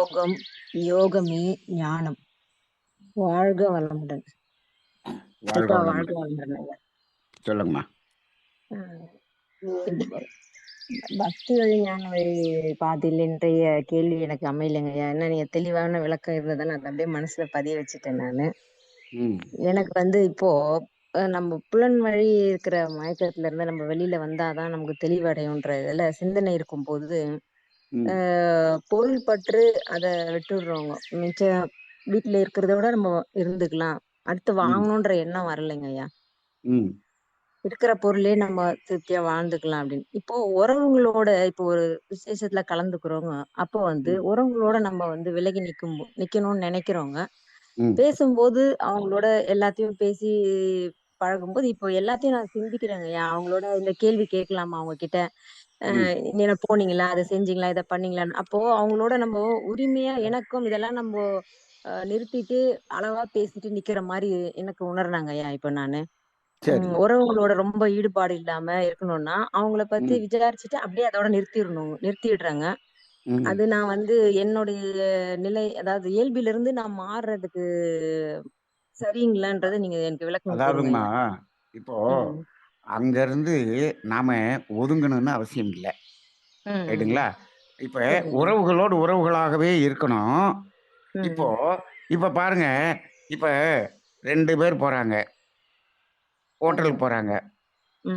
யோகம், யோகமே ஞானம். வாழ்க வளமுடன். வாழ்க இப்ப வாழ்க வளமுடன். வளமுடன் ஐயா. சொல்லுங்கம்மா. இந்த பக்தி வழி ஞான வழி பாதையில் இன்றைய கேள்வி எனக்கு அமையலைங்க ஐயா. ஏன்னா நீங்க தெளிவான விளக்கம் இருந்ததை நான் அப்படியே மனசுல பதிய வச்சுட்டேன் நானு. ம் எனக்கு இப்போ நம்ம புலன் வழி இருக்கிற மயக்கத்துல இருந்து நம்ம வெளியில வந்தாதான் நமக்கு தெளிவடையுன்ற இதுல சிந்தனை இருக்கும் போது ம் பொருள் பற்று அதை விட்டுடுறோங்க. மிச்சம் வீட்டுல இருக்கிறத விட நம்ம இருந்துக்கலாம், அடுத்து ம் வாங்கணுன்ற எண்ணம் வரலைங்க ஐயா. ம் இருக்கிற பொருளே நம்ம திருப்தியா வாழ்ந்துக்கலாம் அப்படின்னு. இப்போ உறவுங்களோட இப்போ ஒரு விசேஷத்துல கலந்துக்கிறோங்க. அப்போ ம் உறவுங்களோட நம்ம விலகி நிக்கணும்னு நினைக்கிறோங்க. ம் பேசும்போது அவங்களோட எல்லாத்தையும் பேசி பழகும்போது இப்போ எல்லாத்தையும் நான் சிந்திக்கிறேங்க ஐயா. அவங்களோட இந்த கேள்வி கேட்கலாமா அவங்க கிட்ட? ம் நீங்க போனீங்களா? அத செஞ்சீங்களா? இத பண்ணீங்களான்னு. அப்போ அவங்களோட நம்ம உரிமையா எனக்கும் இதெல்லாம் நிறுத்திட்டு அளவா பேசிட்டு நிக்கிற மாரி எனக்கு உணர்றாங்க ஐயா இப்ப நானு. சரி. உறவுகளோட ரொம்ப ஈடுபாடு இல்லாம இருக்கணும்னா, அவங்கள பத்தி ம் விசாரிச்சுட்டு அப்படியே அதோட நிறுத்திடுறேங்க. ம் அது நான் என்னுடைய நிலை, அதாவது இயல்பிலிருந்து நான் மாறுறதுக்கு சரிங்களான்றத நீங்க எனக்கு விளக்கம் கூறுங்க அதாவதுங்கம்மா, ஐயா. இப்போ ம். அங்கருந்து நாம ஒதுங்கணும்னு அவசியம் இல்ல. ம். ம். ரைட்டுங்களா? இப்ப சரிங்க. உறவுகளோடு உறவுகளாகவே இருக்கணும். இப்போ ம். இப்ப பாருங்க, இப்ப 2 பேர் போறாங்க. ஹோட்டலுக்கு ம். போறாங்க.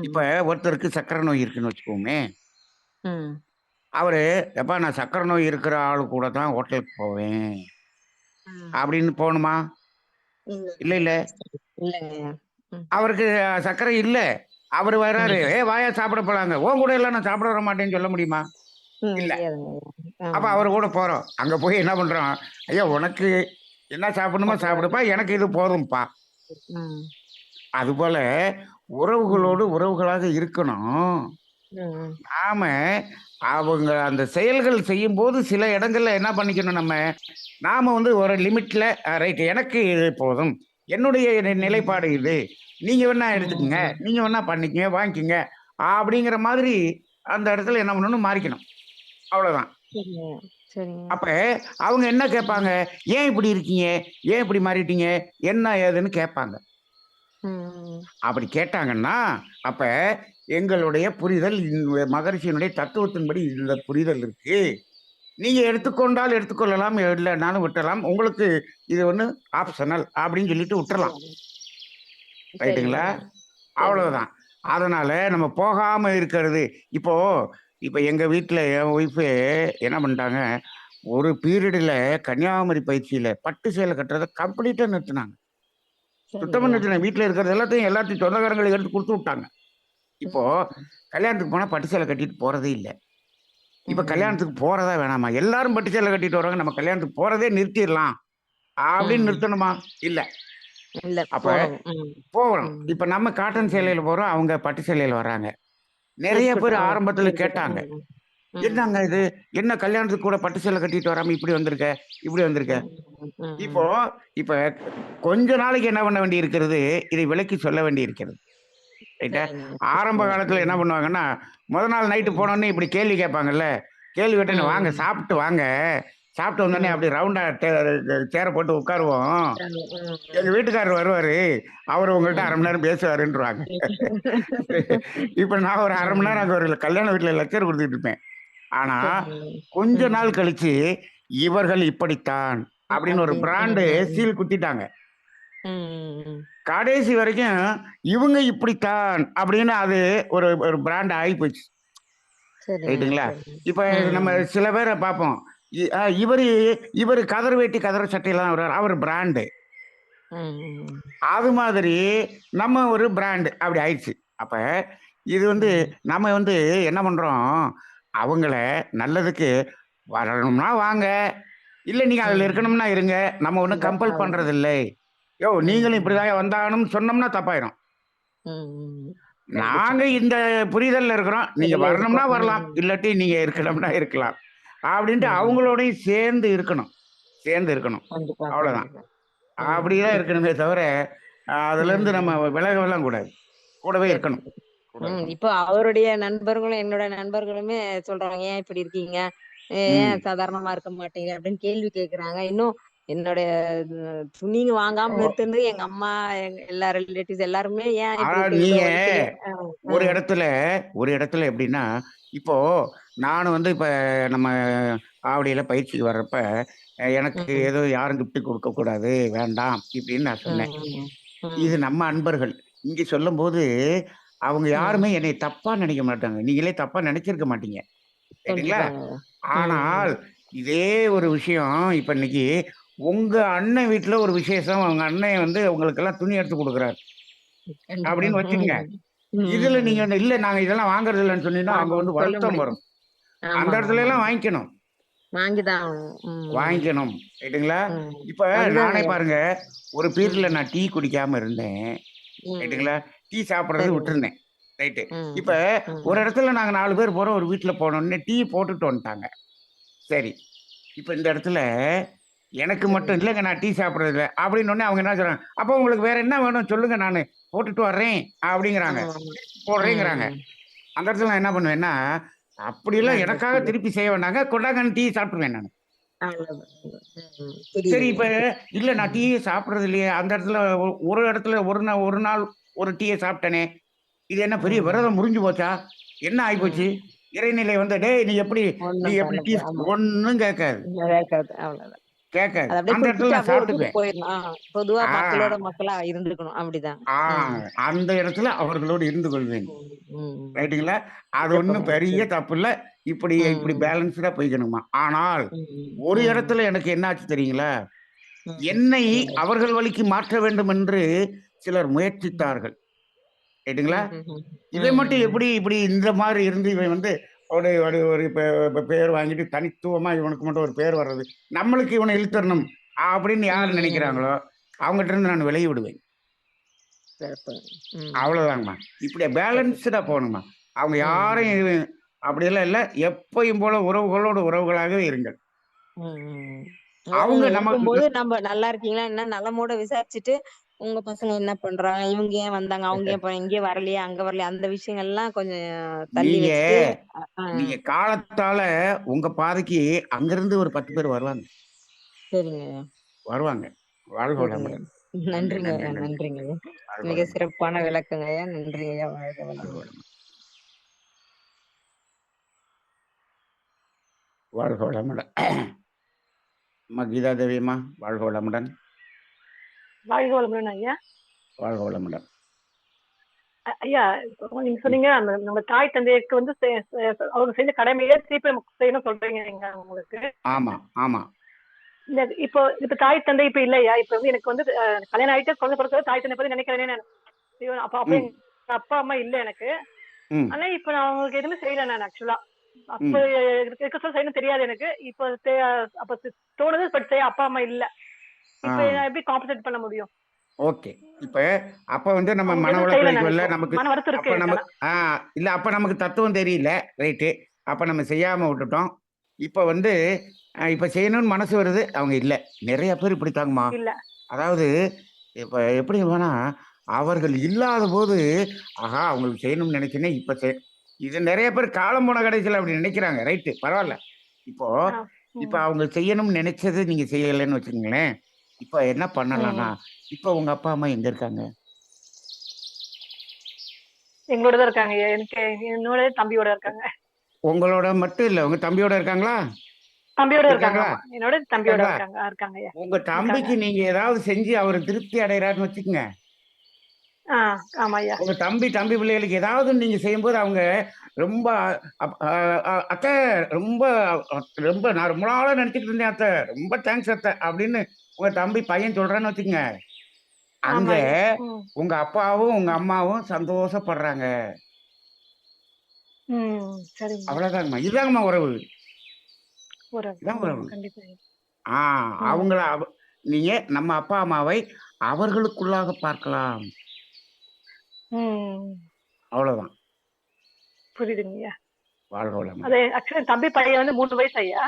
இப்ப ம். ஒருத்தருக்கு சர்க்கரை நோய் இருக்குன்னு வச்சுக்குவோமே. ம். அவரு, "எப்பா நான் சர்க்கரை நோய் இருக்கிற ஆளு கூட தான் ஹோட்டலுக்கு போவேன்." ம். அப்படின்னு போணுமா? இல்ல. இல்ல, இல்ல. இல்லைங்கய்யா. ம். அவருக்கு சர்க்கரை இல்ல. அவரு வராரு, ம். வாயா சாப்பிட போலாங்க." உன் கூட எல்லாம் நான் சாப்பிட வர மாட்டேன்னு சொல்ல முடியுமா? ம். இல்ல. முடியாதுங்கய்யா. அப்ப அவரு கூட போறோம். அங்க போய் என்ன பண்றோம்? "ஐயா உனக்கு என்ன சாப்பிடணுமோ சாப்பிடுப்பா. எனக்கு இது போதும்பா." ம். அதுபோல ம். உறவுகளோடு உறவுகளாக இருக்கணும். ம். நாம அவங்க அந்த செயல்கள் செய்யும்போது சில இடங்கள்ல என்ன பண்ணிக்கணும் நம்ம, நாம ஒரு லிமிட்ல ரைட் எனக்கு இது போதும். என்னுடைய ம். நிலைப்பாடு இது. நீங்க வேணா எடுத்துக்கங்க. ம். நீங்க வேணா பண்ணிக்கங்க, வாங்கிக்கங்க. அப்படிங்கிற மாதிரி அந்த இடத்துல என்ன பண்ணணும் மாறிக்கணும். அவ்வளோதான். சரிங்க. சரிங்க. அப்ப அவங்க என்ன கேட்பாங்க? ம். "ஏன் இப்படி இருக்கீங்க? ஏன் இப்படி மாறிட்டீங்க? என்ன ஏதுன்னு?" கேட்பாங்க. ம். அப்படி கேட்டாங்கன்னா, அப்ப எங்களுடைய புரிதல் மகரிஷியினுடைய தத்துவத்தின்படி இந்த புரிதல் இருக்கு. நீங்க எடுத்துக்கொண்டால் எடுத்துக்கொள்ளலாம், இல்லனாலும் விட்டுறலாம். உங்களுக்கு இது ஆப்ஷனல் அப்படின்னு சொல்லிட்டு விட்டுறலாம். சரிங்க. ரைட்டுங்களா? சரிங்கய்யா. சரிங்க. அவ்வளவுதான். அதனால நம்ம போகாம இருக்கிறது. இப்போ இப்ப எங்க வீட்ல என் ஒய்ஃபு என்ன பண்ணிட்டாங்க, ஒரு பீரியடுல கன்னியாகுமரி பயிற்சியில பட்டு சேலை கட்டுறத கம்ப்ளீட்டா நிறுத்துனாங்க. சுத்தமா சரிங்கய்யா. நிறுத்தினாங்க. வீட்ல இருக்கிறது எல்லாத்தையும் சொந்தக்காரங்களுக்கு எடுத்து குடுத்து விட்டாங்க. இப்போ ம். கல்யாணத்துக்கு போனா பட்டு சேலை கட்டிட்டு போறதே இல்ல. இப்ப ம். கல்யாணத்துக்கு போறதா வேணாமா? எல்லாரும் பட்டு சேலை கட்டிட்டு வர்றாங்க. நம்ம கல்யாணத்துக்கு போறதே நிறுத்திறலாம். அப்படின்னு ம். நிறுத்தணுமா? இல்ல. இல்ல அப்ப போறோம். ம். போறோம். ம். இப்ப நம்ம காட்டன் ம். சேலையில போறோம். அவங்க பட்டு சேலையில வர்றாங்க. நெறைய பேர் இருக்கட்டும். ஆரம்பத்துல இருக்கட்டும். கேட்டாங்க. ம். ம். "என்னங்க இது? என்ன கல்யாணத்துக்கு கூட பட்டு சேலை கட்டிட்டு வராம இப்படி வந்திருக்க? இப்படி வந்திருக்க?" ம். இப்போ ம். இப்ப கொஞ்ச நாளைக்கு என்ன பண்ண வேண்டி இருக்கிறது? இதை விளக்கி சொல்ல வேண்டி இருக்கிறது. ரைட்டா? சரிங்க. ஆரம்ப சரிங்க. காலத்துல என்ன ம். பண்ணுவாங்கன்னா, மொத நாள் நைட்டு ம். போனோனே இப்படி கேள்வி கேட்பாங்கல்ல. கேள்வி கேட்டோனே, "வாங்க ம். சாப்பிட்டு வாங்க." சாப்பிட்டு வந்தோனே அப்படி ம். ரவுண்டா சேர போட்டு உட்காருவோம். எங்க ம். வீட்டுக்காரர் வருவாரு. அவரு உங்கள்ட்ட 1/2 மணி ம். நேரம் பேசுவாருன்றுவாங்க. ம். இப்ப நான் ஒரு 1/2 மணி நேரம் அங்க ஒரு கல்யாண வீட்ல லெக்சர் குடுத்துட்டு இருப்பேன். ஆனா, சரிங்க. கொஞ்ச நாள் ம். கழிச்சு, "இவர்கள் இப்படித்தான்" அப்படின்னு ஒரு அப்படின்னு. பிராண்டு ம். சீல் குத்திட்டாங்க. ம். ம். கடைசி வரைக்கும் இவங்க இப்படித்தான் அப்படின்னு அது ஒரு ஒரு பிராண்ட் ஆயிப்போச்சு. சரிங்க. ரைட்டுங்களா? சரிங்க. இப்ப நம்ம ம். சில பேர பார்ப்போம். இ அ இவரு இவரு கதர் வேட்டி, கதர் சட்டைலாம் அவரு பிராண்டு. ம். அது மாதிரி நம்ம ஒரு பிராண்ட் அப்படி ஆயிடுச்சு. அப்ப இது ம். நம்ம என்ன பண்றோம், அவங்கள நல்லதுக்கு வரணும்னா வாங்க, இல்ல நீங்க அதுல ம். இருக்கணும்னா இருங்க. நம்ம ஒண்ணும் இந்த கம்பல் அவ்வளவுதான். பண்றதில்லை. யோவ் நீங்களும் ம். இப்படிதான்யா வந்தாகணும்னு சொன்னோம்னா தப்பாயிரும். ம். கண்டிப்பா. நாங்க இந்த புரிதல்ல இருக்கிறோம். நீங்க இதுல வரணும்னா இருக்கோம். வரலாம். ம். இல்லாட்டி நீங்க இருக்கணும்னா ம். இருக்கலாம். அப்படின்ட்டு ம். அவங்களோடயும் சேர்ந்து இருக்கணும். சேர்ந்து இருக்கணும். கண்டிப்பா, அவ்வளோதான். கண்டிப்பா. ம். அப்படிதான் இருக்கணுமே தவிர, அதுலேருந்து நம்ம ம். விலகவெல்லாம் கூடாது. கூடவே சரி, இருக்கணும். சரி. கூட ம். இருக்கணும். இப்போ அவருடைய நண்பர்களும், என்னோட நண்பர்களுமே சொல்றாங்க, "ஏன் இப்படி இருக்கீங்க? ம். ஏன் சாதாரணமா இருக்க மாட்டீங்க அப்படின்னு கேள்வி கேட்குறாங்க. இன்னும் என்னுடைய துணின்னு வாங்காம ஓ! நிறுத்துனது எங்க அம்மா, எல்லா ரிலேட்டிவ்ஸ் எல்லாருமே ஏன் ஆனா இப்படி இருக்கு இவ்ளோ நீங்க வலிக்குது? அ, அ, ஒரு இடத்துல ஒரு இடத்துல எப்படின்னா, இப்போ நானும் வந்து இப்ப நம்ம ஆவடியில பயிற்சிக்கு வர்றப்ப, எனக்கு ம், ஏதோ யாரும் கிஃப்ட் குடுக்கக்கூடாது, வேண்டாம் இப்படின்னு நான் சொன்னேன். ம், இது ம், நம்ம அன்பர்கள். இங்க சொல்லும்போது, அவங்க யாருமே ம். என்னைய தப்பா நினைக்க மாட்டாங்க. நீங்களே தப்பா நினைச்சிருக்க மாட்டீங்க. ரைட்டுங்களா? கண்டிப்பாங்க. ம், ஆனால், இதே ஒரு விஷயம் இப்ப இன்னைக்கு உங்க அண்ணன் வீட்ல ஒரு விசேஷம். அவங்க அண்ணன் வந்து உங்களுக்கெல்லாம் துணி எடுத்து குடுக்குறாரு. அப்படின்னு கண்டிப்பாங்க. வச்சுக்கங்க. இதுல நீங்க ம். வந்து, "இல்ல நாங்க இதெல்லாம் வாங்குறது இல்லன்னு" சொன்னீங்கன்னா, அங்க வாங்க வந்து சொல்ல வருத்தம் முடியும். வரும். அந்த ஆமாங்க, இடத்துல எல்லாம் ஆமாங்க. வாங்கிக்கணும். வாங்கி தான் ஆகணும். ம், வாங்கிக்கணும். ரைட்டுங்களா? ம். இப்ப நானே அதுதாங்கய்யா. பாருங்க, ஒரு பீரியட்ல ம், நான் டீ குடிக்காம இருந்தேன். ம். ரைட்டுங்களா? டீ சாப்பிடுறது சரிங்க. விட்டுருந்தேன். ரைட்டு. ம், இப்ப ஒரு ம், இடத்துல நாங்க 4 பேர் போறோம். ஒரு வீட்ல போனோனே டீ போட்டுட்டு வந்துட்டாங்க. சரி. இப்ப இந்த இடத்துல எனக்கு மட்டும், சரிங்க. "இல்லங்க நான் டீ சாப்பிடுறது இல்ல." அப்படின்னோனே அவங்க என்ன சொல்றாங்க, "அப்ப உங்களுக்கு வேற என்ன வேணும் சொல்லுங்க நானு போட்டுட்டு வர்றேன்." அப்படிங்கிறாங்க. ஆமா, ஆமா. போடுறேங்கிறாங்க. ம். அந்த இடத்துல நான் என்ன பண்ணுவேன்னா, அப்படியெல்லாம் வேண்டாம் எனக்காக டீ. திருப்பி செய்ய வேண்டாங்க. கொண்டாங்கன்னு டீ சாப்பிட்டுருவேன் நானு. அவ்வளோதான். ம். சரி இப்ப, புரியுதுங்க. இல்ல நான் ம். டீயே சாப்பிடுறது இல்லையே, அந்த இடத்துல ஒரு இடத்துல ஒரு நாள் ஒரு டீய சாப்பிட்டேனே, இது என்ன பெரிய ம். விரதம் முறிஞ்சு போச்சா? என்ன ஆயிப்போச்சு? ம். இறைநிலை வந்து, "டேய் நீ ஒண்ணும் எப்படி பண்ண டீ" ஆமா. ஒண்ணும் கேட்காது. நடக்காது. அவ்வளோதான். கேட்காது. அத அப்படியே அந்த இடத்துல குடிச்சுட்டு நான் அப்படியே விட்டுட்டு சாப்பிட்டுக்குவேன். போயிரணும். பொதுவா மக்களோட ஆ, மக்களா இருந்துக்கணும். அப்படிதான். ஆ ம். அந்த இடத்துல அவர்களோடு இருந்து கொள்வேன். ம். ம். ரைட்டுங்களா? அது ஒண்ணும் சிறப்புங்க. பெரிய சிறப்பு. தப்பில்ல. இப்படி இப்படி ம். பேலன்ஸ்டா போய்க்கணுமா. ஆனால், ம். ஒரு ம். இடத்துல எனக்கு என்ன ஆச்சு தெரியுங்களா? ம். என்னை சொல்லுங்க. அவர்கள் வழிக்கு மாற்ற வேண்டும் என்று சிலர் ம். முயற்சித்தார்கள். ரைட்டுங்களா? ம்ஹ்ஹ்ம். இவன் மட்டும் ம். எப்படி இப்படி இந்த மாரி இருந்து இவன் வந்து ஒரு ஒரு ஒரு பேர் வாங்கிட்டு தனித்துவமா இவனுக்கு மட்டும் ஒரு பேர் வர்றது. நம்மளுக்கு இவன இழுத்தரணும் அப்படின்னு யார் ம். நினைக்கிறாங்களோ, அவங்கட்ட இருந்து நான் விலகி விடுவேன். சிறப்புங்க. ம். அவ்வளோதாங்கம்மா. இப்படி சரி. பேலன்ஸ்டா போணும்மா. அவங்க யாரையும் ம். அப்படியெல்லாம் இல்ல. எப்பயும் போல உறவுகளோடு உறவுகளாகவே இருங்கள். ம். ம். அதாவது அவங்க அவங்க நமக்கு இருக்கும்போது நம்ம நல்லா இருக்கீங்களா? என்ன நலமோட விசாரிச்சுட்டு, உங்க பசங்க என்ன பண்றாங்க? இவங்க ஏன் வந்தாங்க? அவங்க ஏன் இங்கே வரலையா? அங்க வரலையா? அந்த விஷயங்கள்லாம் கொஞ்சம் தள்ளி நீங்க வச்சுட்டு அ நீங்க காலத்தால உங்க பாதைக்கு அங்கிருந்து ஒரு 10 பேர் வருவாங்க. சரிங்க. வருவாங்க. வாழ்க சரிங்க. வளமுடன். நன்றி, நன்றி, நன்றிங்கய்யா, நன்றி. நன்றிங்கய்யா. வாழ்க மிக வளமுடன். சிறப்பான விளக்கங்கய்யா. நன்றிங்கய்யா. வாழ்க வாழ்க வளமுடன். வளமுடன். வாழ்க வளமுடன். அம்மா கீதா தேவி அம்மா, வாழ்க வளமுடன். வாழ்க வளமுடன் ஐயா. வாழ்க வளமுடன். ஐயா, இப்போ நீங்க ம். சொன்னீங்க, அந்த நம்ம தாய் தந்தையருக்கு வந்து அவங்க செஞ்ச கடமைய திருப்பி நமக்கு செய்யணும்னு சொல்றீங்க நீங்க உங்களுக்கு. ஆமா, ஆமா. இந்த இப்போ இப்ப தாய் தந்தை இப்ப இல்லையா? இப்ப வந்து எனக்கு வந்து கல்யாணம் ஆயிட்டு குழந்தை பிறகு தாய் தந்தை பத்தி நினைக்கிறேனே நான். ஐயோ! அப்ப அப்ப ம், எங்க அப்பா, அம்மா இல்ல எனக்கு. ம், ஆனா இப்ப நான் அவங்களுக்கு எதுவுமே செய்யல நான் ஆக்சுவலா. அப்ப ம். இருக்க சொல்ல செய்யணும்னு தெரியாது எனக்கு. இப்ப அப்ப தோணுது, பட் செய்ய அப்பா, அம்மா இல்ல. ஆ, இப்ப நான் எப்படி காம்பன்சேட் பண்ண முடியும்? ஓகே. இப்ப அப்ப வந்து நம்ம அவங்களுக்கு மன எதுவும் செய்யல நான் உளைச்சல்ல இப்போ. நமக்கு மன வருத்தம் அப்ப இருக்கு எனக்கு ஆனா. நமக்கு இல்ல அப்ப நமக்கு தத்துவம் தெரியல. ரைட்டு. அப்ப நம்ம செய்யாம விட்டுட்டோம். இப்ப வந்து இப்ப செய்யணும்னு மனசு வருது. அவங்க இல்ல. நெறைய பேர் இப்படித்தாங்கம்மா. இல்ல. அதாவது இப்ப எப்படி சொல்வேன்னா, அவர்கள் இல்லாதபோது, ஆஹா! அவங்களுக்கு செய்யணும்னு நினைச்சேனே இப்ப இது நெறைய பேர் காலம் போன கடைசில அப்படி நினைக்கிறாங்க. ரைட்டு பரவால்ல. இப்போ ஆ. இப்ப ம். அவங்க செய்யணும்னு நினைச்சது நீங்க செய்யலன்னு வச்சுக்கங்களேன். இப்ப என்ன பண்ணலாம்னா, ம். இப்ப உங்க அப்பா, அம்மா எங்க இருக்காங்க? எங்களோட தான் இருக்காங்க. எனக்கு என்னோட தம்பியோட இருக்காங்க. உங்களோட மட்டும் இல்ல. உங்க தம்பியோட இருக்காங்களா? தம்பியோட இருக்காங்க. இருக்காங்களா? ஆமா. என்னோட தம்பியோட இருக்காங்களா? இருக்காங்க. இருக்காங்கய்யா. உங்க இருக்காங்க. தம்பிக்கு நீங்க ஏதாவது செஞ்சு அவர திருப்தி அடையறார்ன்னு வச்சுக்கங்க. ஆ. ஆமாய்யா. உங்க தம்பி பிள்ளைகளுக்கு ஏதாவது நீங்க செய்யும்போது அவங்க ரொம்ப அப் அ அ "அத்தை ரொம்ப ரொம்ப நான் ரொம்ப நாளா நினைச்சுட்டு இருந்தேன் அத்தை. ரொம்ப தேங்க்ஸ் அத்தை" அப்படின்னு உங்க தம்பி பையன் சொல்றான்னு வச்சுக்கங்க. அங்க ஆமாய்யா. ம். உங்க அப்பாவும், உங்க அம்மாவும் சந்தோஷப்படுறாங்க. ம். சரிங்கய்யா. அவ்வளோதாங்கம்மா. இதுதாங்கம்மா உறவு. உறவு. இதான் ம். உறவு. கண்டிப்பாய்யா. ஆ ம். அவங்கள நீங்க நம்ம அப்பா, அம்மாவை அவர்களுக்குள்ளாக பார்க்கலாம். ம். அவ்வளோதான். புரியுதுங்கய்யா. வாழ்க அது வளமுடன். ஆக்சுவலா என் தம்பி பையன் வந்து 3 வயசு ஐயா.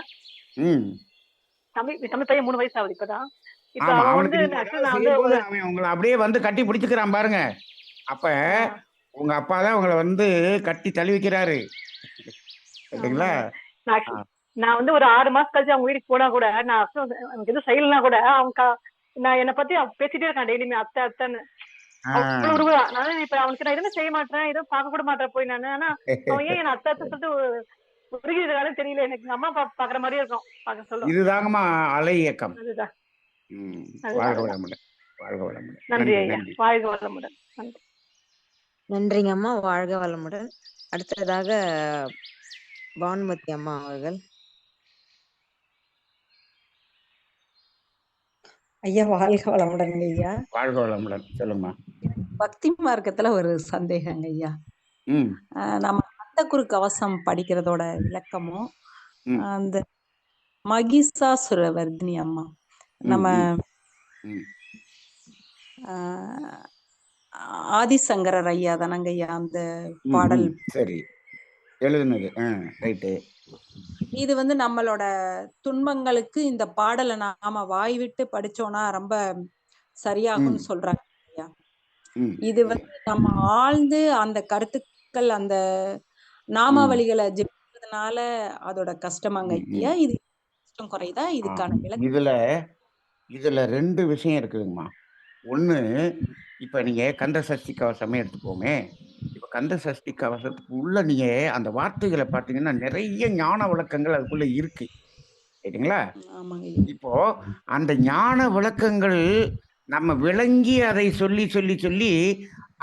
ம். தம்பி பையன் 3 வயசு ஆகுது இப்பதான். இப்ப ஆமா. அவன் வந்து அவனுக்கு நீங்க ஆக்சுவலா ஏதாவது நான் வந்து செய்யும்போது ஒரு அவன் உங்கள அப்படியே வந்து கட்டி பிடிச்சுக்கிறான் பாருங்க. அப்ப ஆ. உங்க அப்பா தான் உங்கள வந்து கட்டி தழுவிக்கிறாரு. ரைட்டுங்களா? ஆமாய்யா. நான் ஆ. நான் வந்து ஒரு 6 மாசம் கழிச்சு அவங்க வீட்டுக்கு போனா கூட நான் எனக்கு எதுவும் செய்யலனா கூட நான் என்னை பத்தி பேசிட்டே இருக்கான் டெய்லியுமே அத்தை அத்தைன்னு. அவ்வளவு உருவா நான் இப்ப அவனுக்கு நான் எதுவும் செய்ய மாட்டேன், எதுவும் பார்க்க கூட மாட்டேன் போய் நானு. ஆனா அவன் ஏன் என்ன அத்தை அத்தை சொல்லிட்டு உருகிறதுனால தெரியல, எனக்கு அம்மா பாக்குற மாதிரியே இருக்கும் பார்க்க சொல்லும். இதுதாங்கம்மா அலை இயக்கம். அதுதான் வாழ்க வளமுடன். வாழ்க வளமுடன். நன்றி ஐயா, வாழ்க வளமுடன். நன்றி. நன்றிங்க அம்மா, வாழ்க வளமுடன். அடுத்ததாக பானுமதி அம்மா அவர்கள். ஐயா வாழ்க வளமுடன் ஐயா. வாழ்க வளமுடன். சொல்லுங்கம்மா. பக்தி மார்க்கத்துல ஒரு சந்தேகங்க ஐயா. நம்ம கந்தகுரு கவசம் படிக்கிறதோட விளக்கமும் அந்த மகிஷாசுரவர்தினி அம்மா நம்ம ஆதிசங்கரர் ஐயா தானங்க ஐயா அந்த பாடல் சரி எழுதுனது. ரைட்டு. இது வந்து நம்மளோட துன்பங்களுக்கு இந்த பாடலை நாம வாய் விட்டு படிச்சோம்னா ரொம்ப சரியாகும்னு சொல்றாங்க ஐயா. இது வந்து நம்ம ஆழ்ந்து அந்த கருத்துக்கள் அந்த நாமாவளிகளை ஜெபிக்கிறதுனால அதோட கஷ்டமாங்க ஐயா. இது கஷ்டம் குறையுதா? இதுக்கான விளக்கம். இதுல 2 விஷயம் இருக்குதுங்கம்மா. ஒண்ணு, இப்ப நீங்க கந்த சஷ்டி கவசமே எடுத்துக்கோமே. இப்ப கந்த சஷ்டி கவசத்துக்கு உள்ள நீங்க அந்த வார்த்தைகளை பார்த்தீங்கன்னா நிறைய ஞான விளக்கங்கள் அதுக்குள்ள இருக்கு. சரிங்களா? இப்போ அந்த ஞான விளக்கங்கள் நம்ம விளங்கி அதை சொல்லி சொல்லி சொல்லி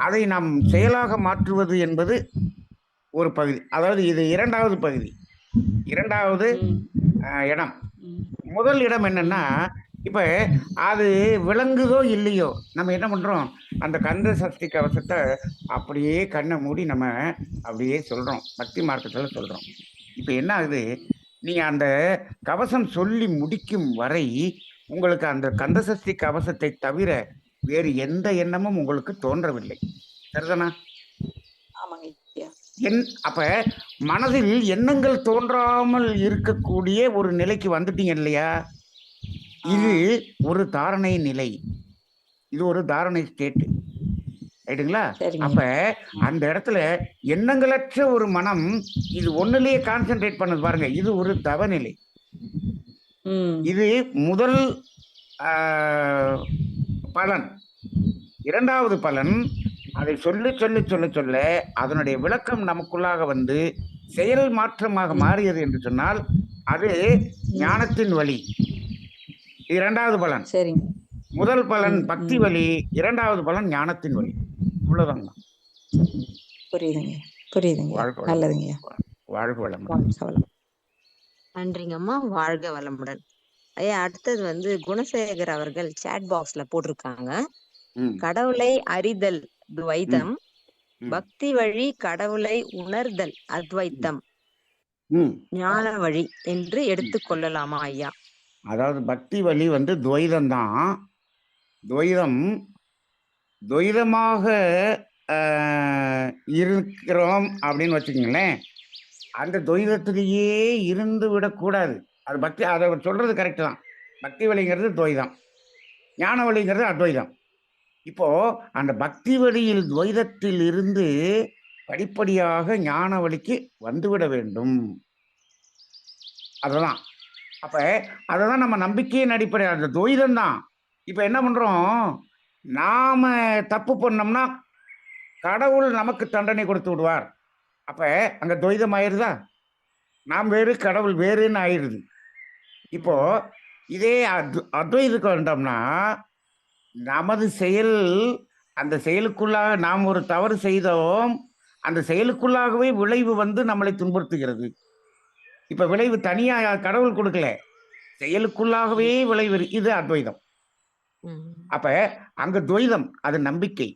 அதை நாம் செயலாக மாற்றுவது என்பது ஒரு பகுதி. அதாவது இது 2வது பகுதி. 2வது இடம். முதல் இடம் என்னன்னா, இப்ப அது விளங்குதோ இல்லையோ நம்ம என்ன பண்றோம், அந்த கந்த சஷ்டி கவசத்தை அப்படியே கண்ணை மூடி நம்ம அப்படியே சொல்றோம், பக்தி மார்க்கத்துல சொல்றோம். இப்ப என்ன ஆகுது, நீங்க அந்த கவசம் சொல்லி முடிக்கும் வரை உங்களுக்கு அந்த கந்த சஷ்டி கவசத்தை தவிர வேறு எந்த எண்ணமும் உங்களுக்கு தோன்றவில்லை. சரிதானா? அப்ப மனதில் எண்ணங்கள் தோன்றாமல் இருக்கக்கூடிய ஒரு நிலைக்கு வந்துட்டீங்க இல்லையா? இது ஒரு தாரணை நிலை, இது ஒரு தாரணை ஸ்டேட். ரைட்டுங்களா? அப்ப அந்த இடத்துல எண்ணங்களற்ற ஒரு மனம் இது ஒண்ணுலயே கான்சென்ட்ரேட் பண்ணது பாருங்க, இது ஒரு தவநிலை. இது முதல் பலன். 2வது பலன், அதை சொல்ல சொல்ல சொல்ல சொல்ல அதனுடைய விளக்கம் நமக்குள்ளாக வந்து செயல் மாற்றமாக மாறியது என்று சொன்னால் அது ஞானத்தின் வழி. 2வது பலன். முதல் பலன் பக்தி வழி, 2வது பலன் ஞானத்தின் வழி. இவ்வளவுதாங்க. புரியுதுங்க, புரியுதுங்க. நல்லதுங்க. வாழ்க வளமுடன். நன்றிங்கம்மா, வாழ்க வளமுடன். ஐயா அடுத்தது வந்து குணசேகர் அவர்கள் சாட் பாக்ஸ்ல போட்டிருக்காங்க. கடவுளை அறிதல் துவைதம், பக்தி வழி கடவுளை உணர்தல் அத்வைத்தம், ஞான வழி என்று எடுத்துக்கொள்ளலாமா ஐயா? அதாவது பக்தி வழி வந்து துவைதம் தான். துவைதமாக இருக்கிறோம் அப்படின்னு வச்சுக்கோங்களேன். அந்த துவைதத்திலேயே இருந்து விடக்கூடாது. அது பக்தி, அதை சொல்றது கரெக்டு தான். பக்தி வழிங்கிறது துவைதம், ஞான வழிங்கிறது அத்வைதம். இப்போ அந்த பக்தி வழியில் துவைதத்தில் இருந்து படிப்படியாக ஞான வழிக்கு வந்துவிட வேண்டும். அதுதான். அப்ப அதுதான் நம்ம நம்பிக்கையின் அடிப்படை, அந்த துவைதம் தான். இப்ப என்ன பண்றோம், நாம தப்பு பண்ணோம்னா கடவுள் நமக்கு தண்டனை கொடுத்து விடுவார். அப்ப அங்க துவைதம் ஆயிருதா? நாம் வேறு கடவுள் வேறுன்னு ஆயிடுது. இப்போ இதே அத்வைதுக்கு வந்தோம்னா நமது செயல், அந்த செயலுக்குள்ளாக நாம் ஒரு தவறு செய்தோம், அந்த செயலுக்குள்ளாகவே விளைவு வந்து நம்மளை துன்புறுத்துகிறது. இப்ப விளைவு தனியா கடவுள் கொடுக்கல, செயலுக்குள்ளாகவே விளைவு. இது அத்வைதம். அப்ப அங்க துவைதம், அது நம்பிக்கை.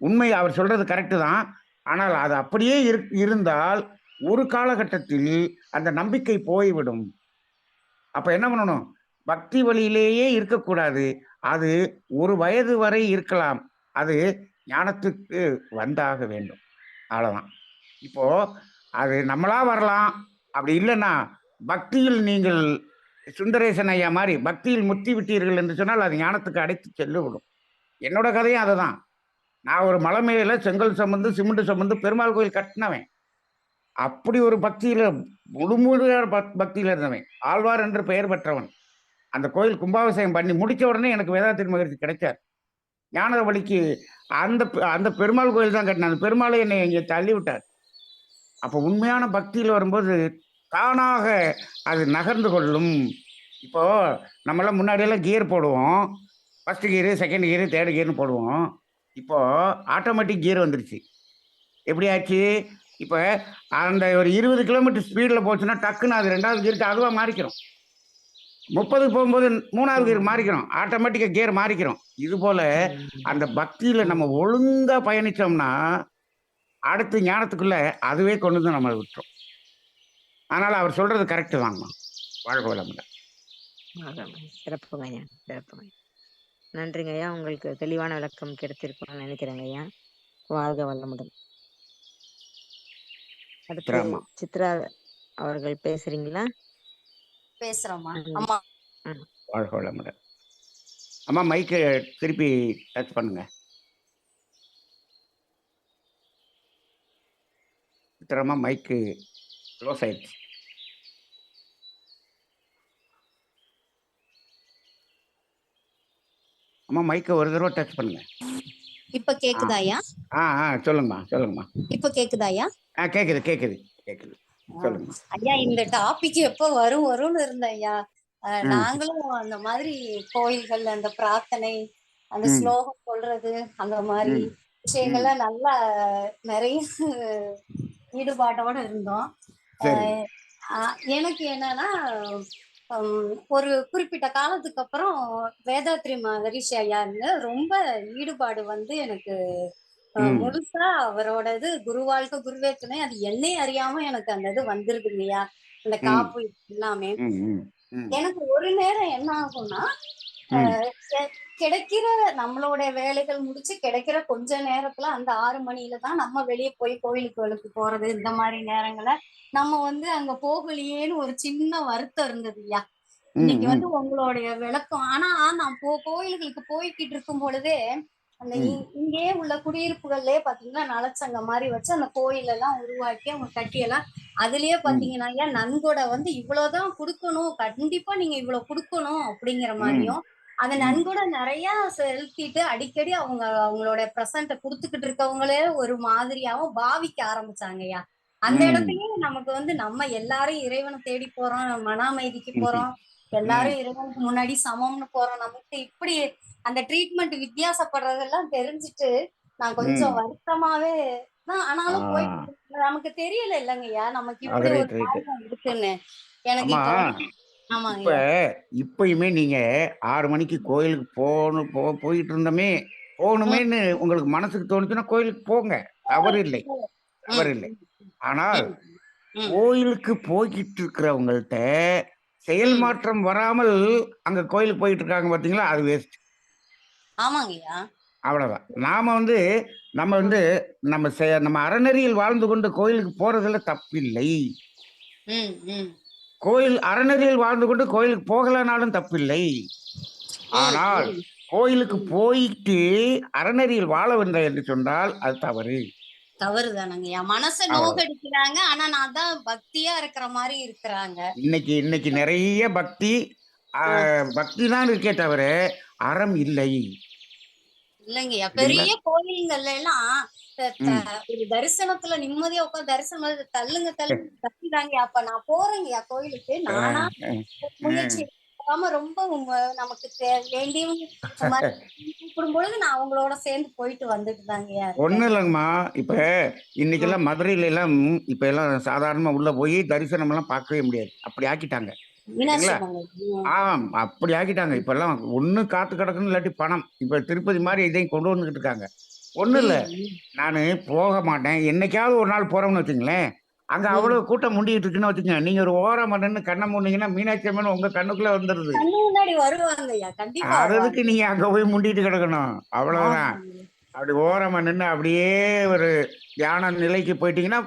உண்மை, அவர் சொல்றது கரெக்டு தான். ஆனால் அது அப்படியே இருந்தால் ஒரு காலகட்டத்தில் அந்த நம்பிக்கை போய்விடும். அப்ப என்ன பண்ணணும், பக்தி வழியிலேயே இருக்கக்கூடாது. அது ஒரு வயது வரை இருக்கலாம், அது ஞானத்துக்கு வந்தாக வேண்டும். அவ்வளவுதான். இப்போ அது நம்மளா வரலாம். அப்படி இல்லைன்னா பக்தியில் நீங்கள் சுந்தரேசன் ஐயா மாதிரி பக்தியில் முத்தி விட்டீர்கள் என்று சொன்னால் அது ஞானத்துக்கு அடைத்து செல்ல விடும். என்னோட கதையும் அதுதான். நான் ஒரு மலை மேல செங்கல் சம்பந்து சிமெண்ட் சம்பந்து பெருமாள் கோயில் கட்டினவன். அப்படி ஒரு பக்தியில முழுமுழுக பக்தியில இருந்தவன். ஆழ்வார் என்று பெயர் பெற்றவன். அந்த கோயில் கும்பாபிஷேகம் பண்ணி முடிச்ச உடனே எனக்கு வேதாத்திரி மகரிஷி கிடைச்சார். ஞான வழிக்கு அந்த அந்த பெருமாள் கோயில் தான் கட்டினேன். அந்த பெருமாளை என்னை இங்கே தள்ளி விட்டார். அப்போ உண்மையான பக்தியில் வரும்போது தானாக அது நகர்ந்து கொள்ளும். இப்போ நம்மளாம் முன்னாடியெல்லாம் கியர் போடுவோம். First gear, second gear, third கியர்னு போடுவோம். இப்போ ஆட்டோமேட்டிக் கியர் வந்துருச்சு. எப்படி ஆச்சு? இப்போ அந்த ஒரு 20 கிலோமீட்டர் ஸ்பீடில் போச்சுன்னா டக்குன்னு அது 2வது கியருக்கு அதுவாக மாறிக்கிறோம். 30 போகும்போது 3வது கியர் மாறிக்கிறோம். ஆட்டோமேட்டிக்காக கியர் மாறிக்கிறோம். இது போல அந்த பக்தியில் நம்ம ஒழுங்காக பயணித்தோம்னா அடுத்து ஞானத்துக்குள்ள அதுவே கொண்டு வந்து நம்மளை விட்டுரும். அதனால் அவர் சொல்றது கரெக்டு தாங்கம்மா. வாழ்க வளமுடன். சிறப்புங்க ஐயா, சிறப்புங்க. நன்றிங்க ஐயா. உங்களுக்கு தெளிவான விளக்கம் கிடைத்திருக்கும்னு நினைக்கிறேங்க ஐயா. வாழ்க வளமுடன். அடுத்து சித்ரா அவர்கள் பேசுறீங்களா? பேசுறோமா அம்மா? வாழ்க வளமுடன். அம்மா மைக்கு திருப்பி டச் பண்ணுங்க. சித்ராமா மைக்கு க்ளோஸ் ஆயிடுச்சு. அம்மா மைக்கை ஒரு தடவை டச் பண்ணுங்க. இப்ப கேக்குதாயா? சொல்லுங்கம்மா, சொல்லுங்கம்மா. இப்ப கேக்குதாயா? கேக்குது கேக்குது கேக்குது. சொல்லுங்க ஐயா. இந்த டாபிக் எப்ப வரும்னு இருந்தேன் ஐயா. நாங்களும் அந்த மாதிரி கோயில்கள், அந்த பிரார்த்தனை, அந்த ஸ்லோகம் சொல்றது, அந்த மாதிரி விஷயங்கள்லாம் நல்லா நிறைய ஈடுபாட்டோட இருந்தோம். எனக்கு என்னன்னா, ஒரு குறிப்பிட்ட காலத்துக்கு அப்புறம் வேதாத்ரி மகரிஷி ஐயா ரொம்ப ஈடுபாடு வந்து எனக்கு முழுசா அவரோட இது குருவாழ்க்கை குருவே துணை, அது என்னை அறியாம எனக்கு அந்த இது வந்துருதுங்கய்யா. அந்த காப்பு எல்லாமே எனக்கு ஒரு நேரம் என்ன ஆகும்னா, கிடைக்கிற நம்மளோட வேலைகள் முடிச்சு கிடைக்கிற கொஞ்ச நேரத்துல அந்த 6 மணில தான் நம்ம வெளியே போய் கோயிலுக்கு போறது. இந்த மாதிரி நேரங்களை நம்ம வந்து அங்க போகலையேன்னு ஒரு சின்ன வருத்தம் இருந்தது ஐயா. இன்னைக்கு வந்து உங்களுடைய விளக்கம். ஆனா நான் கோயில்களுக்கு போய்கிட்டு இருக்கும் பொழுதே அந்த இங்கே உள்ள குடியிருப்புகள்லயே பாத்தீங்கன்னா நலச்சங்க மாதிரி வச்சு அந்த கோயில் எல்லாம் உருவாக்கி அவங்க கட்டியெல்லாம் அதுலயே பாத்தீங்கன்னா ஐயா நன்கொடை வந்து இவ்வளவுதான் கொடுக்கணும், கண்டிப்பா நீங்க இவ்வளவு கொடுக்கணும் அப்படிங்கிற மாதிரியும், அந்த நன்கொடை நிறைய செலுத்திட்டு அடிக்கடி அவங்களோட பிரசன்ட குடுத்துக்கிட்டு இருக்கவங்களே ஒரு மாதிரியாவும் பாவிக்க ஆரம்பிச்சாங்க ஐயா. அந்த இடத்துலயே நமக்கு வந்து நம்ம எல்லாரும் இறைவனை தேடி போறோம், மன அமைதிக்கு போறோம், எல்லாரும் இறைவனுக்கு முன்னாடி சமம்னு போறோம். நமக்கு இப்படி அந்த ட்ரீட்மெண்ட் வித்தியாசப்படுறதெல்லாம் தெரிஞ்சுட்டு நான் கொஞ்சம் வருத்தமாவே ஆனாலும் போய் நமக்கு தெரியல இல்லைங்கய்யா நமக்கு இப்படி ஒரு காரணம் இருக்குன்னு எனக்கு. இப்ப இப்பயுமே நீங்க 6 மணிக்கு கோயிலுக்கு போயிட்டு இருந்தோமே போகணுமேன்னு உங்களுக்கு மனசுக்கு தோணுச்சுன்னா கோயிலுக்கு போங்க, தவறு இல்லை, தவறு இல்லை. ஆனால் கோயிலுக்கு போய்கிட்டு இருக்கிறவங்கள்ட்ட செயல் மாற்றம் வராமல் அங்க கோயிலுக்கு போயிட்டு இருக்காங்க பாத்தீங்களா, அது வேஸ்ட். ஆமாங்கய்யா. அவ்வளவுதான். நாம வந்து நம்ம அறநெறியில் வாழ்ந்து கொண்டு கோயிலுக்கு போறதுல தப்பில்லை. கோயில் அறநெறியில் வாழ்ந்து கொண்டு கோயிலுக்கு போகலனாலும் தப்பில்லை. ஆனால் கோயிலுக்கு போயிட்டு அறநெறியில் வாழவில்லை என்று சொன்னால் அது தவறு. தவறுதானங்கய்யா. மனசை நோக்கடிக்கிறாங்க. ஆனா நான் தான் பக்தியா இருக்கிற மாதிரி இருக்கிறாங்க. இன்னைக்கு நிறைய பக்தி தான் இருக்கே தவிர அறம் இல்லை. இல்லைங்கய்யா. பெரிய கோயில்கள்ல எல்லாம் ஒரு தரிசனத்துல நிம்மதியா உட்காந்து தரிசனம் தள்ளுதாங்க. அப்ப நான் போறேங்கய்யா கோயிலுக்கு. நானா முயற்சி ரொம்ப நமக்கு வேண்டியவங்க கூப்பிடும் பொழுது நான் அவங்களோட சேர்ந்து போயிட்டு வந்துட்டு தாங்கய்யா. ஒண்ணும் இல்லைங்கம்மா. இப்ப இன்னைக்கெல்லாம் மதுரையில எல்லாம் இப்ப எல்லாம் சாதாரணமா உள்ள போய் தரிசனம் எல்லாம் பார்க்கவே முடியாது, அப்படி ஆக்கிட்டாங்க. அப்படி ஆக்கிட்டாங்க. இப்ப எல்லாம் ஒண்ணு காத்து கிடக்குன்னு இல்லாட்டி பணம். இப்ப திருப்பதி மாதிரி இதையும் கொண்டு வந்துகிட்டு இருக்காங்க. ஒண்ணும் இல்ல, நானு போக மாட்டேன், என்னைக்காவது ஒரு நாள் போறோம்னு வச்சுங்களேன், அங்க அவ்வளவு கூட்டம் முண்டிட்டு இருக்குன்னு வச்சுக்கோங்க, நீங்க ஒரு ஓரமா நின்னு கண்ணை மூடினீங்கன்னா மீனாட்சி அம்மன் உங்க கண்ணுக்குள்ள வந்துருது. அதுக்கு நீங்க அங்க போய் முண்டிட்டு கிடக்கணும், அவ்வளவுதான். அப்படி ஓரமா நின்று அப்படியே ஒரு தியான நிலைக்கு போயிட்டீங்கன்னா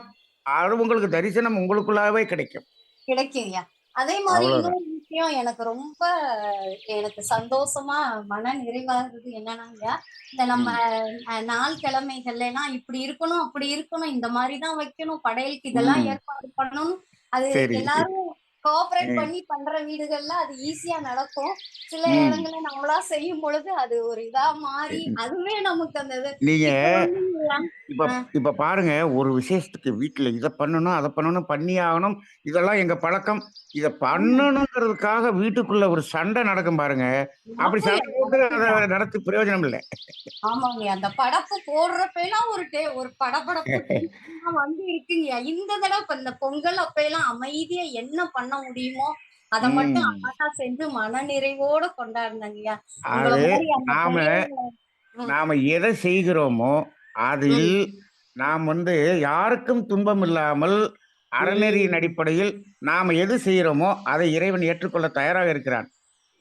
அது உங்களுக்கு தரிசனம் உங்களுக்குள்ளாவே கிடைக்கும். அதே மாதிரி விஷயம் எனக்கு ரொம்ப எனக்கு சந்தோஷமா மன நிறைவாகிறது என்னன்னாங்க, இந்த நம்ம நாள் கிழமைகள்ல எல்லாம் இப்படி இருக்கணும் அப்படி இருக்கணும் இந்த மாதிரிதான் வைக்கணும் படையலுக்கு இதெல்லாம் ம் ஏற்பாடு பண்ணணும். அது சரி எல்லாரும் கோஆபரேட் ம் பண்ணி பண்ற வீடுகள்ல அது ஈஸியா நடக்கும். சில ம். இடங்கள்ல நம்மளா செய்யும் பொழுது அது ஒரு இதா மாறி அதுவே நமக்கு அந்த இது நீங்க இப்ப வந்து இப்ப இப்ப பாருங்க, ஒரு விசேஷத்துக்கு வீட்ல இத பண்ணணும், அத பண்ணணும், பண்ணியே ஆகணும். இதெல்லாம் எங்க பழக்கம். இத பண்ணணுங்கிறதுக்காக வீட்டுக்குள்ள ஒரு சண்டை நடக்கும் பாருங்க. அப்படி நடக்கும் சண்டை போட்டு அத நடக்கும்யா. நடத்தி பிரயோஜனம் இல்ல. ஆமாங்க. அந்த படப்பு போடுறப்பலாம் ஒரு படபடப்பு டென்ஷன்லாம் வந்து இருக்குங்கயா. இந்த தடவ இப்ப இந்த பொங்கல் அப்பயெல்லாம் அமைதியா என்ன பண்ண முடியுமோ, அத மட்டும் ம். அழகா செஞ்சு மனநிறைவோட கொண்டாடுனேங்கய்யா. உங்கள அது மாரி அந்த நாம பெரியவங்க ம், நாம எதை செய்கிறோமோ, அதில் ம், நாம் யாருக்கும் துன்பம் இல்லாமல் அறநெறியின் ம், அடிப்படையில் நாம எது செய்றோமோ, அதை இறைவன் ஏற்றுக்கொள்ள தயாராக இருக்கிறான்.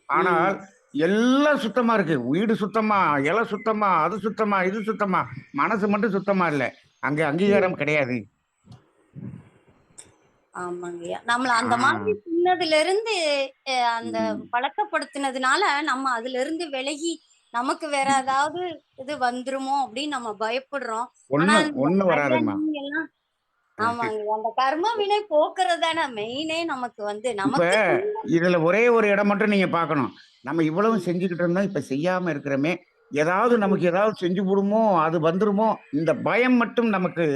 ஆனால் ம். எல்லாம் சுத்தமா இருக்கு. வீடு சுத்தமா, இலை சுத்தமா, அது சுத்தமா, இது சுத்தமா. மனசு மட்டும் சுத்தமா இல்ல. அங்க ம். அங்கீகாரம் கிடையாது. ஆமாங்கய்யா. நம்மள ஆ. அந்த மாதிரி சின்னதுல இருந்து அந்த ம். பழக்கப்படுத்தினதுனால, நம்ம அதுல இருந்து விலகி, நமக்கு வேற ஏதாவது இது வந்துருமோ அப்படின்னு நம்ம பயப்படுறோம். ஆனா நீங்க ஒண்ணும் ஐயா வராதுங்கம்மா. நீங்க எல்லாம் ஆமாங்க. அந்த கர்ம வினை போக்குறது தானே மெயினே நமக்கு வந்து இப்ப நமக்கு இதுல ஒரே ஒரு இடம் மட்டும் நீங்க பார்க்கணும். நம்ம இவ்வளவும் ம், செஞ்சுகிட்டு இருந்தோம், இப்ப செய்யாம இருக்கிறோமே! ஏதாவது ம். நமக்கு ஏதாவது செஞ்சு புடுமோ! அது வந்துருமோ! இந்த பயம் மட்டும் நமக்கு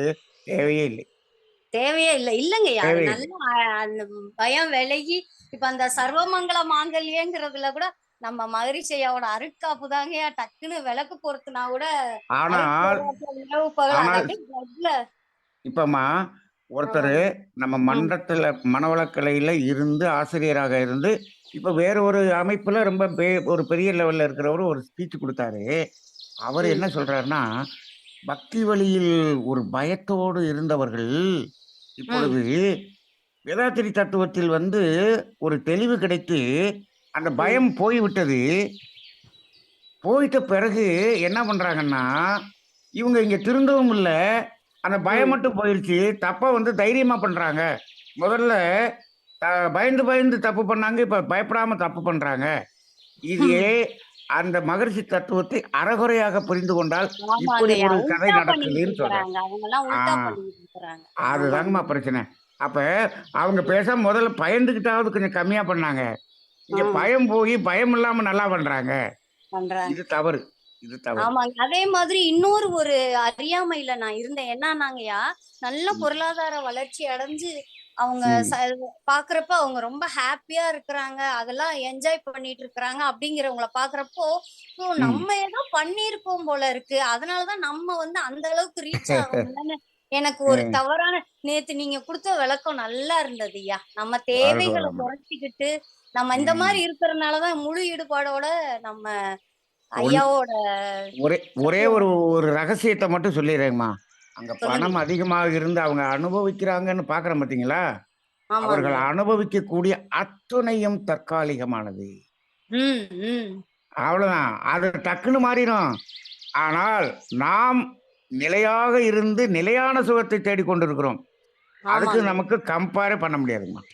தேவையே இல்லை. தேவையே இல்ல. இல்லங்கய்யா. அது தேவையில்லை. நல்லா அந்த பயம் விலகி, இப்ப அந்த சர்வமங்கள மாங்கல்யங்கிறதுல கூட நம்ம மகரிஷி ஐயாவோட அருட்காப்பு தாங்கய்யா டக்குன்னு விளக்கு பொருத்துனா கூட ஆனால் அருட்பெருஞ்சோதி இரவு பகல் அது ஆனால் அப்படியே பிளட்ல இப்பம்மா ஒருத்தரு ஆமாங்க. நம்ம ம், மன்றத்துல மனவளக்கலையில இருந்து ஆசிரியராக இருந்து, இப்ப வேற ஒரு அமைப்புல ரொம்ப ஒரு பெரிய லெவல்ல இருக்கிறவரு ஒரு ஸ்பீச் குடுத்தாரு. அவரு ம், என்ன சொல்றாருன்னா, பக்தி வழியில் ஒரு பயத்தோடு இருந்தவர்கள், ம், இப்பொழுது வேதாத்திரி தத்துவத்தில் ஒரு தெளிவு கிடைத்து, அந்த ம். பயம் போய்விட்டது. போயிட்ட பிறகு என்ன பண்றாங்கன்னா, இவங்க இங்க திருந்தவும் இல்ல. அந்த பயம் ம். மட்டும் போயிருச்சு. தப்ப தைரியமா பண்றாங்க. முதல்ல த பயந்து பயந்து தப்பு பண்ணாங்க. இப்ப பயப்படாம தப்பு பண்றாங்க. இதே அந்த மகரிஷி தத்துவத்தை அரைகுறையாக புரிந்து கொண்டால், இப்படி ஆமாங்கய்யா. ஒரு கதை உல்டா பண்ணிக்கிட்டு நடக்குதுன்னு சொல்றாரு. இருக்கிறாங்க. அவங்கலாம் ஆ உல்டா பண்ணிக்கிட்டு இருக்கிறாங்க. அதுதாங்கம்மா ஆமாங்க. பிரச்சனை. அப்ப அவங்க பேசாம முதல்ல பயந்துகிட்டாவது கொஞ்சம் கம்மியா பண்ணாங்க. இங்க ம். பயம் போயி பயம் இல்லாம நல்லா பண்றாங்க. பண்றாங்க. இது தவறு. இது தவறு. ஆமாங்க. அதே மாதிரி இன்னொரு ஒரு அறியாமையில நான் இருந்தேன். என்னன்னாங்கய்யா, நல்ல ம். பொருளாதார வளர்ச்சி அடைஞ்சு, அவங்க ம். பாக்குறப்ப அவங்க ரொம்ப ஹேப்பியா இருக்கிறாங்க. அதெல்லாம் என்ஜாய் பண்ணிட்டு இருக்கிறாங்க அப்படிங்கிறவங்கள பாக்குறப்போ, ஓ! ம். நம்ம ஏதோ பண்ணியிருக்கோம் போல இருக்கு. அதனால தான் நம்ம வந்து அந்த அளவுக்கு ரீச் ஆக முடியலன்னு எனக்கு ஒரு ம். தவறான நேத்து நீங்க குடுத்த விளக்கம் நல்லா இருந்ததுய்யா. நம்ம வாழ்க தேவைகள வளமுடன். குறைச்சுக்கிட்டு, நம்ம இந்த மாரி ம். இருக்கிறனால தான் முழு ஈடுபாடோட நம்ம ஒன் ஐயாவோட ஒரே ஒரே தத்துவம் ஒரு ஒரு ரகசியத்த மட்டும் சொல்லிர்றேங்கம்மா. அங்க பணம் சொல்லுங்கய்யா. அதிகமாக இருந்து அவங்க அனுபவிக்கிறாங்கன்னு பார்க்குறோம் பார்த்தீங்களா? அவர்கள் ஆமாங்கய்யா. அனுபவிக்கக்கூடிய அத்துணையும் தற்காலிகமானது. ம், ம். அவ்வளோதான். அது டக்குன்னு மாறிரும். ஆனால் நாம் நிலையாக இருந்து நிலையான சுகத்தை தேடிக் கொண்டிருக்கிறோம். அதுக்கு ஆமாங்க. நமக்கு கம்பேரே பண்ண முடியாதுங்கம்மா.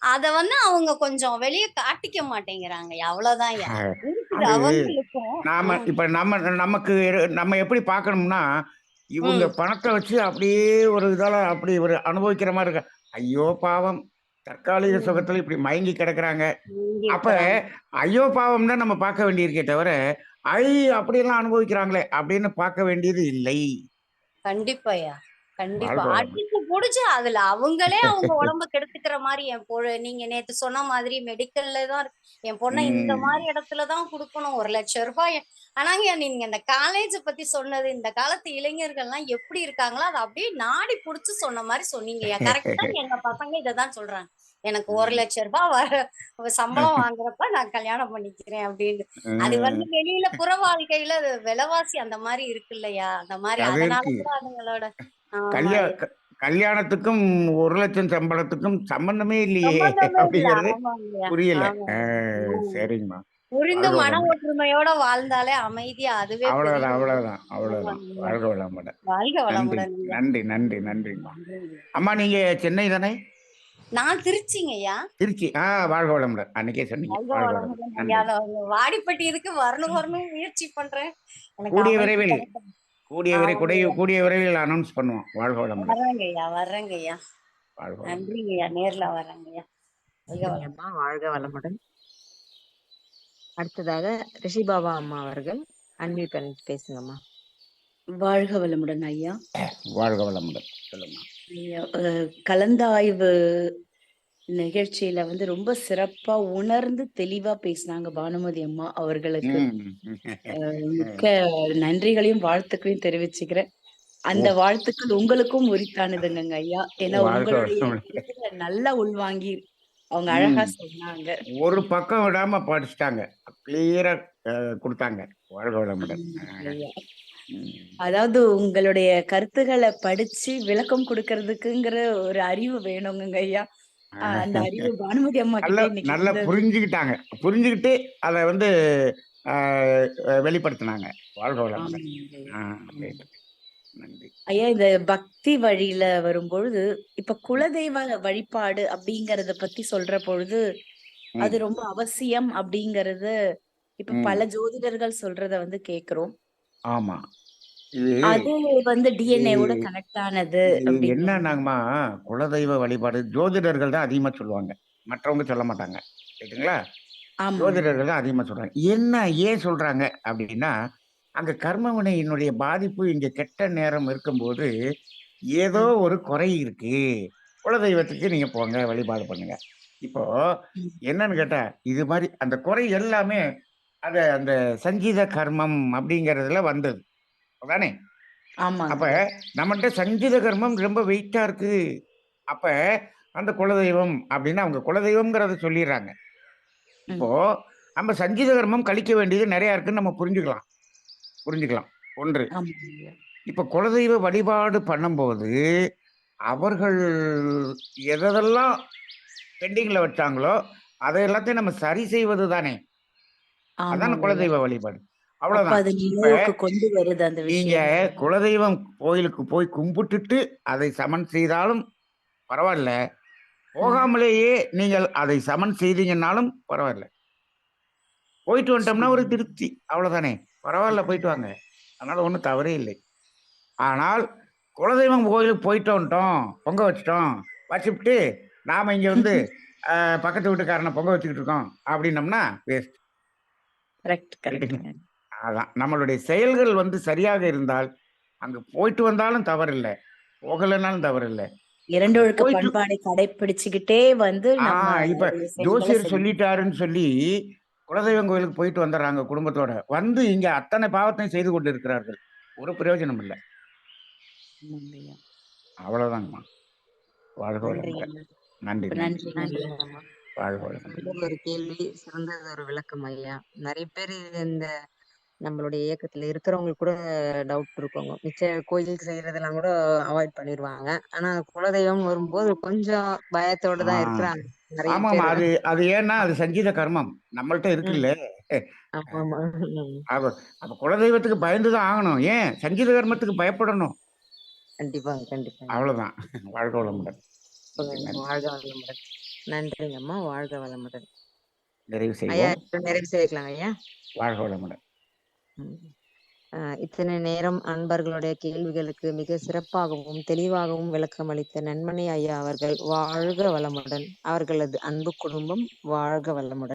அத வந்து அவங்க கொஞ்சம் வெளிய காட்டிக்க மாட்டேங்கிறாங்கய்யா. அவ்வளோதான்யா. அ இருக்குது அது அவங்களுக்கும். நாம ம், இப்ப நமக்கு நம்ம எப்படி பார்க்கணும்னா, இவங்க ம். பணத்த வச்சு அப்படியே ஒரு அப்படி ஒரு அனுபவிக்கிற மாரி இருக்கு. ஐயோ பாவம்! தற்காலிக ம். சுகத்துல இப்படி மயங்கி கிடக்குறாங்க. இங்க அப்ப இருக்கிறாங்க. ஐயோ பாவம் தான் நம்ம பார்க்க வேண்டியிருக்கே தவிர, ஐ அப்படியெல்லாம் அனுபவிக்கிறாங்களே அப்படின்னு பார்க்க வேண்டியது இல்லை. கண்டிப்பாய்யா. கண்டிப்பா. வாழ்க வளமுடன். அடிச்சு புடிச்சு அதுல அவங்களே அவங்க உடம்ப கெடுத்துக்கிற மாரி நீங்க நேத்து சொன்ன மாதிரி மெடிக்கல்ல தான் என் பொண்ண இந்த ம். மாரி இடத்துல தான் குடுக்கணும். ₹1,00,000 ஆனாங்கய்யா நீங்க இந்த காலேஜ பத்தி சொன்னது, இந்த காலத்து இளைஞர்கள்லாம் எப்படி இருக்காங்களோ, அத அப்படியே நாடி புடிச்சு சொன்ன மாரி சொன்னீங்கய்யா. கரெக்ட்டா எங்க பசங்க இத தான் சொல்றாங்க. எனக்கு ம். ₹1,00,000 சம்பளம் வாங்குறப்ப நான் கல்யாணம் பண்ணிக்கிறேன் அப்படின்னு. அது வந்து ம். வெளியில புற வாழ்க்கையில விலைவாசி அந்த மாரி இருக்கு இல்லையா? அந்த மாரி அது அதனால இருக்கு. கூட அதுங்களோட கல்யா ஆமாய்யா. க கல்யாணத்துக்கும் 1,00,000 சம்பளத்துக்கும் சம்மந்தமே இல்லையே! சம்மந்தமே இல்ல. அப்படிங்கிறது ஆமாங்கய்யா. புரியல. அ ஆமாங்க. ம். சரிங்கம்மா. புரிந்து வாழ்க மன வளமுடன். ஒற்றுமையோட வாழ்ந்தாலே அமைதியா அதுவே பெரிய அவ்வளோதான், அவ்வளோதான், அவ்வளோதான். ஆமாங்கய்யா. வாழ்க வளமுடன். வாழ்க நன்றி, வளமுடன் ஐயா. நன்றி, நன்றி, நன்றி. நன்றிங்கம்மா. நன்றிங்க. அம்மா நீங்க சென்னை தானே? நான் திருச்சிங்க ஐயா. திருச்சி. வாழ்க வளமுடன். அன்னைக்கே சொன்னீங்க. வாழ்க வாழ்க வளமுடன். வளமுடன் ஐயா. நன்றி. நான் வாடிப்பட்டி இதுக்கு வரணும் முயற்சி பண்றேன். எனக்கு கூடிய அமைப்பு விரைவில் கிடைக்கணும். கூடிய ஆமாங்க ஐயா. கூடிய விரைவில் அனௌன்ஸ் பண்ணுவோம். வாழ்க வளமுடன். வர்றேங்க ஐயா. வாழ்க வளமுடன். நன்றிங்க ஐயா. நேர்ல வர்றேங்க ஐயா. வாழ்க வளமுடன். நன்றிங்கம்மா. வாழ்க வளமுடன். அடுத்ததாக ரிஷிபாபா அம்மா அவர்கள் அன்மியூட் பண்ணிட்டு பேசுங்கம்மா. வாழ்க வளமுடன் ஐயா. வாழ்க வளமுடன். சொல்லுங்க. ஐயா, கலந்தாய்வு நிகழ்ச்சியில வந்து ரொம்ப சிறப்பா உணர்ந்து தெளிவா பேசினாங்க பானுமதி அம்மா அவர்களுக்கு. மிக்க நன்றிகளையும் வாழ்த்துக்களையும் தெரிவிச்சுக்கிறேன். அந்த வாழ்த்துக்கள் உங்களுக்கும் உரித்தானதுங்க ஐயா. ஏன்னா உங்களுடைய நல்லா உள்வாங்கி அவங்க அழகா சொன்னாங்க. ஒரு பக்கம் விடாம படிச்சுட்டாங்க. கிளியரா கொடுத்தாங்க. வாழ்க வளமுடன். அதாவது உங்களுடைய கருத்துக்களை படிச்சு விளக்கம் கொடுக்கறதுக்குங்கிற ஒரு அறிவு வேணுங்க ஐயா. அந்த அறிவு பானுமதி அம்மா கிட்ட நல்லா புரிஞ்சுக்கிட்டாங்க. புரிஞ்சுக்கிட்டு அதை வந்து வெளிப்படுத்தினாங்க. வாழ்க வளமுடன். நன்றி ஐயா. இந்த பக்தி வழியில வரும்பொழுது இப்ப குலதெய்வ வழிபாடு அப்படிங்கறத பத்தி சொல்ற பொழுது அது ரொம்ப அவசியம் அப்படிங்கறது இப்ப பல ஜோதிடர்கள் சொல்றத வந்து கேக்குறோம். ஆமா. அது வந்து டிஎன்ஏவோட கனெக்ட் ஆனது. என்னன்னாங்கம்மா, குலதெய்வ வழிபாடு ஜோதிடர்கள் தான் அதிகமா சொல்லுவாங்க. மற்றவங்க சொல்ல மாட்டாங்க. ரைட்டுங்களா? ஜோதிடர்கள் தான் அதிகமா சொல்றாங்க. ஏன் சொல்றாங்க அப்படின்னா, அங்க கர்மவினையினுடைய பாதிப்பு இங்க கெட்ட நேரம் இருக்கும்போது ஏதோ ஒரு குறை இருக்கு. குலதெய்வத்துக்கு நீங்க போங்க, வழிபாடு பண்ணுங்க. இப்போ என்னன்னு கேட்டா, இது மாதிரி அந்த குறை எல்லாமே அந்த சஞ்சீத கர்மம் அப்படிங்கறதுல வந்தது அதானே? அப்ப நம்மகிட்ட சஞ்சீத கர்மம் ரொம்ப வெயிட்டா இருக்கு. அப்ப அந்த குலதெய்வம் அப்படின்னு அவங்க குலதெய்வம்ங்கிறத சொல்லிடுறாங்க. இப்போ நம்ம சஞ்சீத கர்மம் கழிக்க வேண்டியது நிறைய இருக்குன்னு நம்ம புரிஞ்சுக்கலாம். ஒன்று. இப்ப குலதெய்வ வழிபாடு பண்ணும்போது அவர்கள் எதெல்லாம் பெண்டிங்ல வச்சாங்களோ அதை எல்லாத்தையும் நம்ம சரி செய்வது தானே. அதான குலதெய்வ வழிபாடு. அவ்வளவுதான். நீங்க குலதெய்வம் கோயிலுக்கு போய் கும்பிட்டுட்டு அதை சமன் செய்தாலும் பரவாயில்ல, போகாமலேயே நீங்கள் அதை சமன் செய்தீங்கன்னாலும் பரவாயில்ல. போயிட்டு வந்துட்டோம்னா ஒரு திருப்தி. அவ்வளவுதானே. பரவாயில்ல, போயிட்டு வாங்க. அதனால ஒன்றும் தவறே இல்லை. ஆனால் குலதெய்வம் கோயிலுக்கு போயிட்டு வந்துட்டோம், பொங்க வச்சுட்டோம், வச்சுட்டு நாம இங்க வந்து பக்கத்து வீட்டுக்காரனை பொங்க வச்சுக்கிட்டு இருக்கோம் அப்படின்னம்னா வேஸ்ட். அதான் நம்மளுடைய செயல்கள் வந்து சரியாக இருந்தால் அங்க போயிட்டு வந்தாலும் தவறில்லை, போகலைன்னாலும் தவறில்லை. பண்பாடை கடைபிடிச்சுக்கிட்டே வந்து இப்ப ஜோசியர் சொல்லிட்டாருன்னு சொல்லி குலதெய்வம் கோயிலுக்கு போயிட்டு வந்துடுறாங்க குடும்பத்தோட. வந்து இங்க அத்தனை பாவத்தையும் செய்து கொண்டு இருக்கிறார்கள். ஒரு பிரயோஜனம் இல்லை. அவ்வளவுதாங்கம்மா. வாழ்க வளமுடன். நன்றி. ஒரு கேள்வி, சிறந்தது ஒரு விளக்கம் ஐயா. நிறைய பேர் இந்த நம்மளுடைய இயக்கத்துல இருக்கிறவங்களுக்கு கூட டவுட் இருக்குங்க. மிச்ச கோயிலுக்கு செய்யறதெல்லாம் கூட அவாய்ட் பண்ணிடுவாங்க. ஆனா குலதெய்வம் வரும்போது கொஞ்சம் பயத்தோட தான் இருக்கிறாங்க. ஆமாமா. அது ஏன்னா அது சஞ்சீத கர்மம் நம்மள்ட்ட இருக்குல்ல. அப்ப குலதெய்வத்துக்கு பயந்துதான் ஆகணும். ஏன் சஞ்சீத கர்மத்துக்கு பயப்படணும்? கண்டிப்பாங்க. அவ்வளவுதான். வாழ்க வளமுடன். வாழ்க வளமுடன். நன்றிங்கம்மா. வாழ்க வளமுடன். நிறைவு செய்யலாம் ஐயா. வாழ்க வளமுடன். இத்தனை நேரம் அன்பர்களுடைய கேள்விகளுக்கு மிக சிறப்பாகவும் தெளிவாகவும் விளக்கம் அளித்த நன்மணி ஐயா அவர்கள் வாழ்க வளமுடன். அவர்களது அன்பு குடும்பம் வாழ்க வளமுடன்.